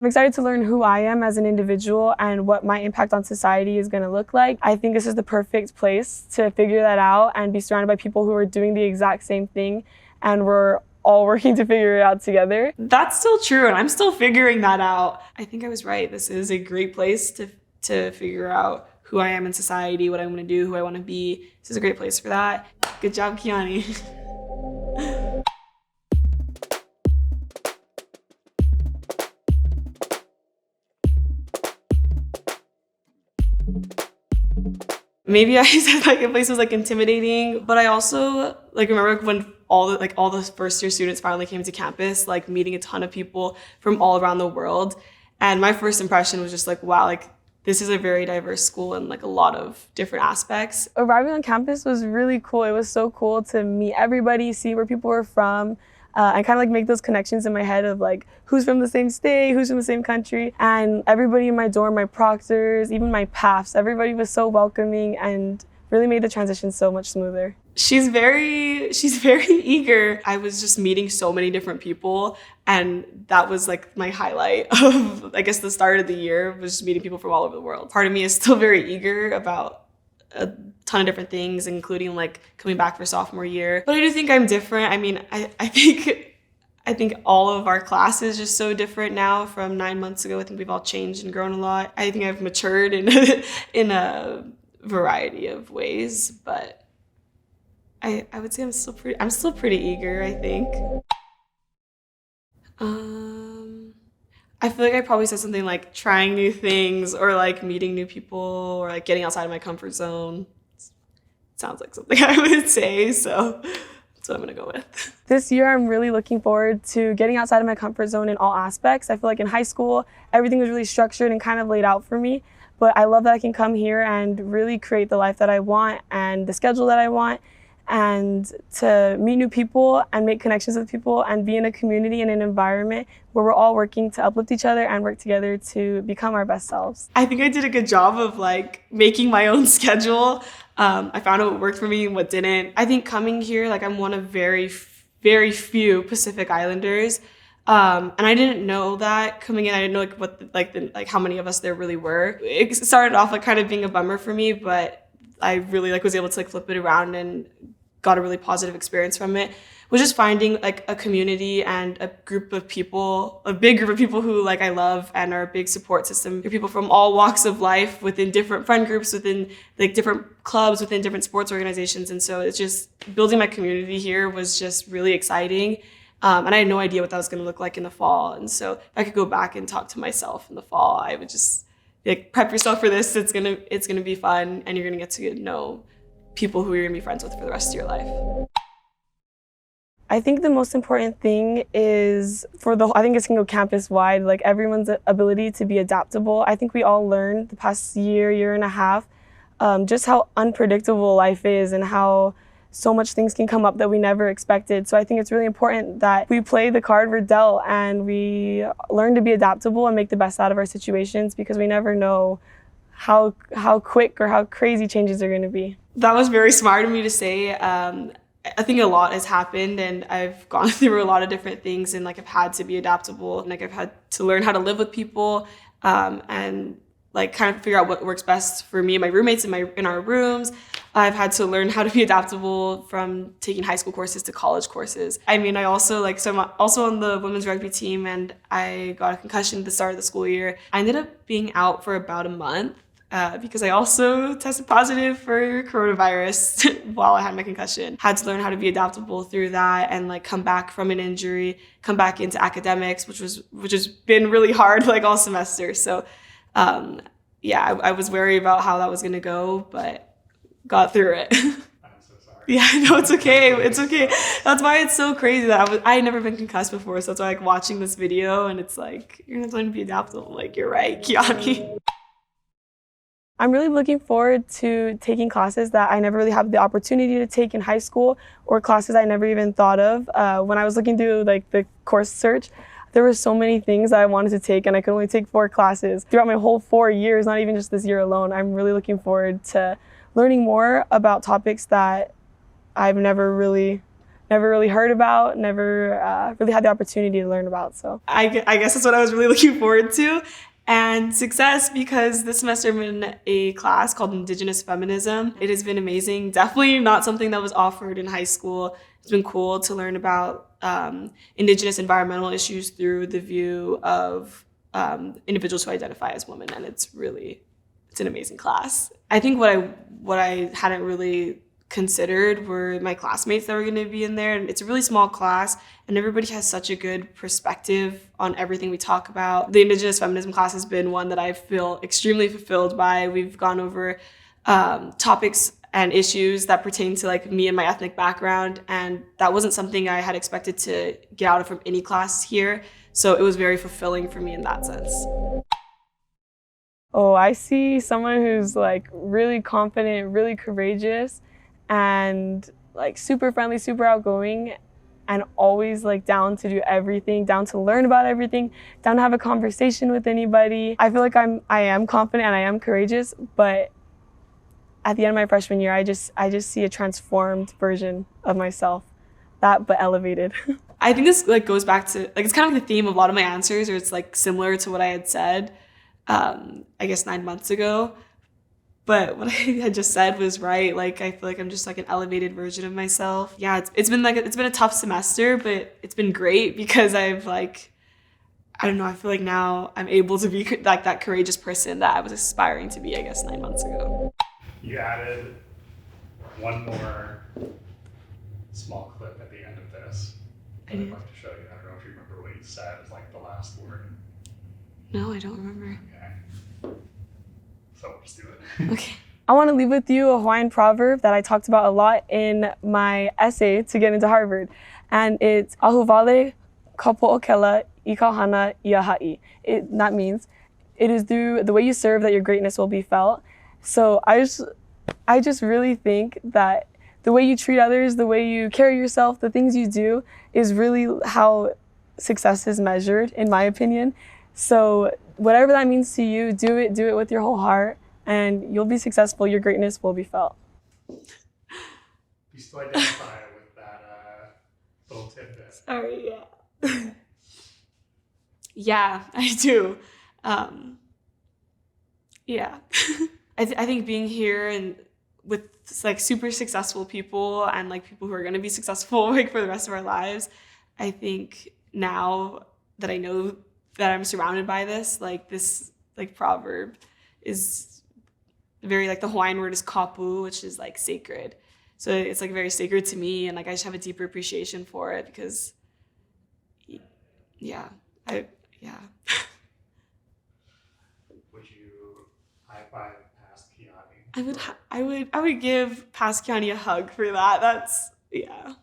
I'm excited to learn who I am as an individual and what my impact on society is going to look like. I think this is the perfect place to figure that out and be surrounded by people who are doing the exact same thing, and we're all working to figure it out together. That's still true, and I'm still figuring that out. I think I was right. This is a great place to figure out who I am in society, what I want to do, who I want to be. This is a great place for that. Good job, Kiani. Maybe I said like a place was like intimidating, but I also like remember when all the first year students finally came to campus, like meeting a ton of people from all around the world. And my first impression was just like, wow, like this is a very diverse school in like a lot of different aspects. Arriving on campus was really cool. It was so cool to meet everybody, see where people were from, and kind of like make those connections in my head of like who's from the same state, who's from the same country. And everybody in my dorm, my proctors, even my PAFs, everybody was so welcoming and really made the transition so much smoother. She's very eager. I was just meeting so many different people, and that was like my highlight of, I guess, the start of the year was just meeting people from all over the world. Part of me is still very eager about a ton of different things, including like coming back for sophomore year. But I do think I'm different. I mean, I think all of our class is just so different now from 9 months ago. I think we've all changed and grown a lot. I think I've matured in a variety of ways, but I would say I'm still pretty eager, I think. I feel like I probably said something like trying new things or like meeting new people or like getting outside of my comfort zone. Sounds like something I would say, so that's what I'm gonna go with. This year, I'm really looking forward to getting outside of my comfort zone in all aspects. I feel like in high school, everything was really structured and kind of laid out for me, but I love that I can come here and really create the life that I want and the schedule that I want, and to meet new people and make connections with people and be in a community and an environment where we're all working to uplift each other and work together to become our best selves. I think I did a good job of like making my own schedule. I found out what worked for me and what didn't. I think coming here, like I'm one of very few Pacific Islanders. And I didn't know that coming in. I didn't know how many of us there really were. It started off like kind of being a bummer for me, but I really was able to flip it around and got a really positive experience from it. Was just finding like a community and a big group of people who I love and are a big support system. People from all walks of life within different friend groups, within different clubs, within different sports organizations. And so it's just building my community here was just really exciting. And I had no idea what that was going to look like in the fall. And so if I could go back and talk to myself in the fall, I would just prep yourself for this. It's gonna be fun, and you're gonna get to know people who you're gonna be friends with for the rest of your life. I think the most important thing is I think it's gonna go campus wide, like everyone's ability to be adaptable. I think we all learned the past year and a half, just how unpredictable life is and how so much things can come up that we never expected. So I think it's really important that we play the card we're dealt and we learn to be adaptable and make the best out of our situations, because we never know how quick or how crazy changes are going to be. That was very smart of me to say. I think a lot has happened, and I've gone through a lot of different things, and I've had to be adaptable, and I've had to learn how to live with people, and kind of figure out what works best for me and my roommates in our rooms. I've had to learn how to be adaptable from taking high school courses to college courses. I mean, I'm also on the women's rugby team, and I got a concussion at the start of the school year. I ended up being out for about a month because I also tested positive for coronavirus while I had my concussion. Had to learn how to be adaptable through that and come back from an injury, come back into academics, which has been really hard all semester. So I was worried about how that was gonna go, but got through it. I'm so sorry. Yeah, no, it's okay. It's okay. That's why it's so crazy that I had never been concussed before. So that's why watching this video and it's you're gonna learn to be adaptable. You're right, Kiani. I'm really looking forward to taking classes that I never really had the opportunity to take in high school, or classes I never even thought of. When I was looking through the course search, there were so many things that I wanted to take, and I could only take 4 classes throughout my whole 4 years, not even just this year alone. I'm really looking forward to learning more about topics that I've never really never really heard about, never really had the opportunity to learn about. So I guess that's what I was really looking forward to. And success, because this semester I'm in a class called Indigenous Feminism. It has been amazing. Definitely not something that was offered in high school. It's been cool to learn about Indigenous environmental issues through the view of individuals who identify as women, and it's an amazing class. I think what I hadn't really considered were my classmates that were going to be in there. And it's a really small class, and everybody has such a good perspective on everything we talk about. The Indigenous feminism class has been one that I feel extremely fulfilled by. We've gone over topics and issues that pertain to like me and my ethnic background, and that wasn't something I had expected to get out of from any class here. So it was very fulfilling for me in that sense. oh, I see someone who's like really confident, really courageous, and like super friendly, super outgoing, and always like down to do everything, down to learn about everything, down to have a conversation with anybody. I feel like I am confident and I am courageous, but at the end of my freshman year, I just see a transformed version of myself, that but elevated. I think this like goes back to like it's kind of like the theme of a lot of my answers, or it's like similar to what I had said, I guess 9 months ago. But what I had just said was right. Like I feel like I'm just like an elevated version of myself. Yeah, it's been a tough semester, but it's been great because I've like I don't know. I feel like now I'm able to be like that courageous person that I was aspiring to be, I guess, 9 months ago. You added one more small clip at the end of this that I'd like to show you. I don't know if you remember what you said as like the last word. No, I don't remember. Okay. So we'll just do it. Okay. I want to leave with you a Hawaiian proverb that I talked about a lot in my essay to get into Harvard. And it's ahuvale kapo'okela I kahana ia ha'i. That means it is through the way you serve that your greatness will be felt. So I just really think that the way you treat others, the way you carry yourself, the things you do is really how success is measured, in my opinion. So whatever that means to you, do it with your whole heart, and you'll be successful. Your greatness will be felt. You still identify with that little tidbit. Sorry, yeah. Yeah, I do. Yeah. I think being here and with like super successful people and like people who are going to be successful like for the rest of our lives, I think now that I know that I'm surrounded by this like proverb is very like the Hawaiian word is kapu, which is like sacred. So it's like very sacred to me, and like I just have a deeper appreciation for it because yeah. Would you high five past Kiani? I would give past Kiani a hug for that. That's yeah.